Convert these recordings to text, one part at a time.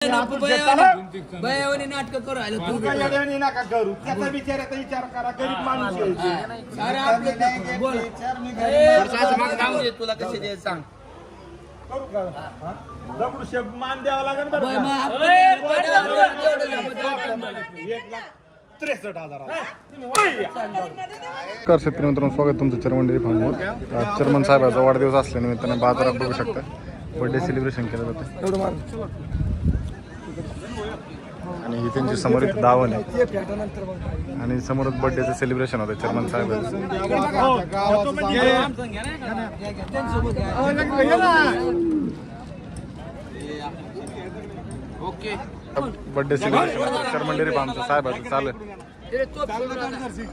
नाटक करू राहिलो तू नका करू त्याचा विचाराचा विचार करा गरीब माणूस तुला कसे दे सांग करू का दगडू शेप मान द्यावा लागेल बरं का? 1,63,000 शेतकरी मित्रांनो, स्वागत तुमचं चर्मन डेअरी फार्मवर. आज चर्मन साहेबाचा वाढदिवस असल्यानिमित्ताने बाजारात बघू शकता बर्थडे सेलिब्रेशन केलं जातं आणि ही त्यांची समोर एक दावण आहे आणि समोरच बर्थडेचं सेलिब्रेशन होतं चर्मन साहेबाचं. ओके बर्थडे सेलिब्रेशन चर्मन डेअरी फार्मचं साहेबाचं चालू आहे.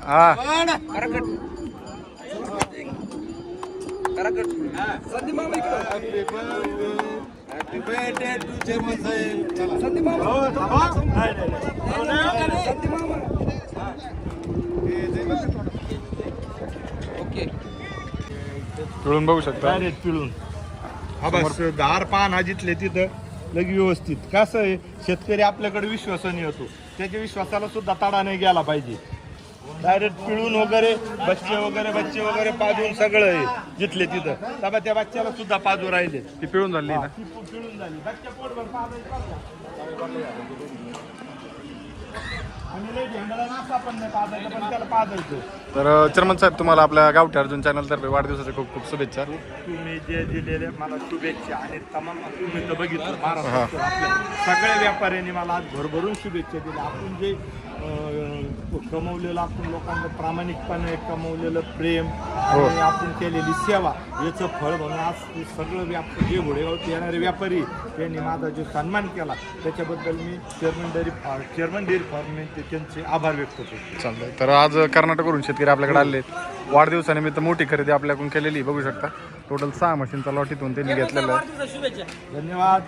हा Happy birthday to Chairman Sahib. Okay पिळून बघू शकता. डायरेक्ट पिळून हा बस दार पान हा जिथले तिथं लगे व्यवस्थित. कसं आहे, शेतकरी आपल्याकडे विश्वासाने येतो, त्याच्या विश्वासाला सुद्धा तडा नाही गेला पाहिजे. डायरेक्ट पिळून वगैरे बच्चे वगैरे पाजून सगळं आहे जिथले तिथं. तेव्हा त्या बच्च्याला सुद्धा पाजू राहिले. ती पिळून झाली ना. ती पिळून झाली. बच्चा पोटभर पाजायचं आणि लय झेंडा नासा पण नाही पाजायचं, पण त्याला पाजायचं. तर चर्मन साहेब, तुम्हाला आपल्या गावठी अर्जुन चॅनलतर्फे वाढदिवसाच्या खूप खूप शुभेच्छा. तुम्ही जे दिलेले मला शुभेच्छा आणि तमाम तुम्ही तर बघितलं महाराष्ट्रात आपल्या सगळ्या व्यापाऱ्यांनी मला आज भरभरून शुभेच्छा दिल्या. आपण जे कमवलेलं, आपण लोकांना प्रामाणिकपणे कमवलेलं प्रेम आणि आपण केलेली सेवा याचं फळ म्हणून आज सगळं जे घोडेगावचे येणारे व्यापारी त्यांनी माझा जो सन्मान केला त्याच्याबद्दल मी चेअरमन डेअरी फार्म त्यांचे आभार व्यक्त करतो. चालतंय. तर आज कर्नाटकवरून शेतकरी आपल्याकडे आले. वाढदिवसानिमित्त मोठी खरेदी आपल्याकडून केलेली बघू शकता. टोटल 6 मशीनचा लॉट इथून त्यांनी घेतलेला आहे. धन्यवाद.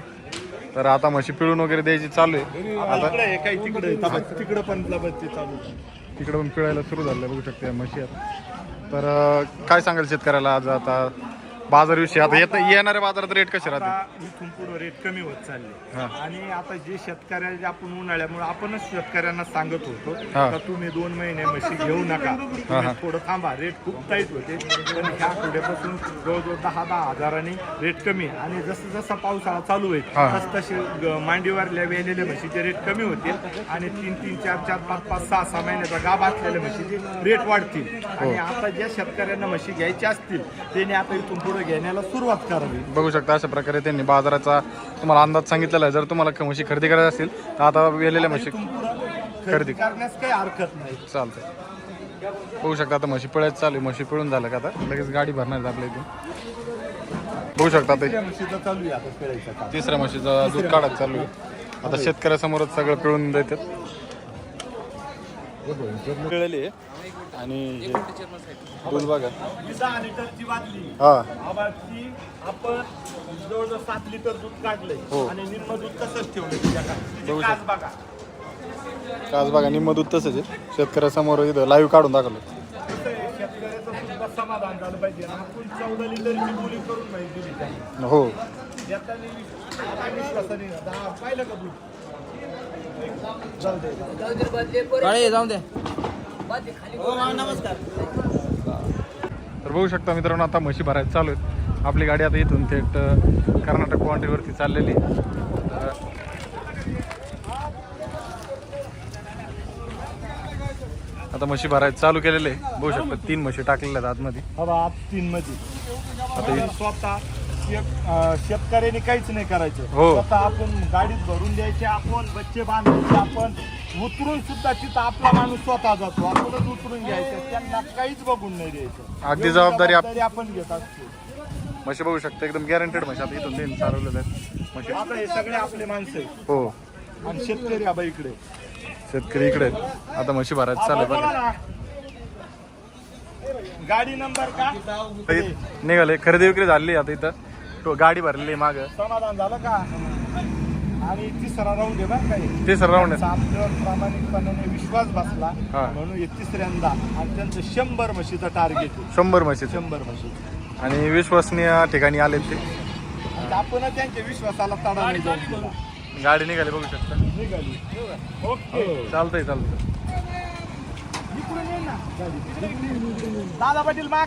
तर आता म्हशी पिळून वगैरे द्यायची चालू आहे. आता काही तिकडं पण चालू तिकडे पण पिळायला सुरू झालं बघू शकता या म्हशी आहेत. तर काय सांगाल शेतकऱ्याला आज आता बाजारविषयी? आता येणाऱ्या बाजारात रेट कसे राहते? इथून पुढे रेट कमी होत चालले आणि आता जे शेतकऱ्याला आपण उन्हाळ्यामुळे आपणच शेतकऱ्यांना सांगत होतो का तुम्ही 2 महिने म्हशी घेऊ नका, थोडं थांबा, रेट खूप टाईट होते. पण ह्या आठवड्यापासून जवळजवळ 10,000 हजारांनी रेट कमी आणि जसं जसा पावसाळा चालू होईल तसे मांडीवरल्या वेलेल्या म्हशीचे रेट कमी होतील आणि 3-3, 4-4, 5-5, 6-6 महिन्याचा गाभ असलेल्या म्हशीचे रेट वाढतील. आणि आता ज्या शेतकऱ्यांना म्हशी घ्यायच्या असतील त्यांनी आता इथून पुढे घेण्याला सुरुवात करावी. बघू शकता अशा प्रकारे त्यांनी बाजाराचा तुम्हाला अंदाज सांगितलेला आहे. जर तुम्हाला म्हशी खरेदी करायची असेल तर आता वेलेल्या म्हशी खरेदी करण्यास काही हरकत नाही. चालतंय. बघू शकता आता म्हशी पिळायचं चालू आहे. म्हशी पिळून झालं का आता लगेच गाडी भरणार आपल्या इथून. बघू शकता आता तिसऱ्या म्हशीचं दूध काढायचं चालू आहे. आता शेतकऱ्यासमोरच सगळं पिळून देतात. पिळलेली आहे आणि दूध बघा. 10 लिटरची बाटली आपण जवळजवळ 7 लिटर दूध काढलंय आणि निम्म दूध तसंच ठेवलंय. काच बघा, निम्म दूध तसंच आहे. शेतकऱ्यासमोर इथं लाईव्ह काढून दाखवलं. शेतकऱ्याचं सुद्धा समाधान झालं पाहिजे. आपण 14 लिटरची बोली करून माहिती दिली हो. पाहिलं का दूध जाऊ दे. नमस्कार. तर बघू शकता मित्रांनो, आता म्हशी भरायचं चालू आहेत. आपली गाडी आता इथून थेट कर्नाटक बाउंड्रीवरती चाललेली. आता म्हशी भरायचं चालू केलेलं आहे. बघू शकता 3 म्हशी टाकलेल्या आहेत आतमध्ये. 3 मध्ये. आता स्वतः शेतकऱ्यांनी काहीच नाही करायचं. स्वतः आपण गाडीत भरून द्यायचे, आपण बच्चे बांधायचे, आपण उतरून सुद्धा तिथं आपला माणूस स्वतः जातो, आपणच उतरून घ्यायचं, त्यांना काहीच बघून नाही द्यायचं. अगदी जबाबदारी आपण घेत असतो. म्हशी बघू शकता एकदम गॅरंटेड म्हशी आता इथून त्यांनी चालवलेल्या आहेत म्हशी. आता हे सगळे आपले माणसं आहेत. हो. आणि शेतकरी आबा इकडे, शेतकरी इकडे आहेत. आता म्हशी भरायचं चालू आहे बघा. गाडी नंबर का निघाले, खरेदी विक्री झाली. आता इथं गाडी भरलेली माग. समाधान झालं का? आणि तिसरा राऊंड आहे बरं काही. तिसरा राऊंड आहे. आपल्यावर प्रामाणिकपणाने विश्वास बसला म्हणून हे तिसऱ्यांदा. आणि त्यांचं 100 म्हशीचं टार्गेट आहे. 100 म्हशी. आणि विश्वसनीय ठिकाणी आले ते. आपण त्यांच्या विश्वासाला तडा नाही जाऊ दिला. गाडी निघाली बघू शकता. निघाली. ओके चालतंय. दादा पाटील माग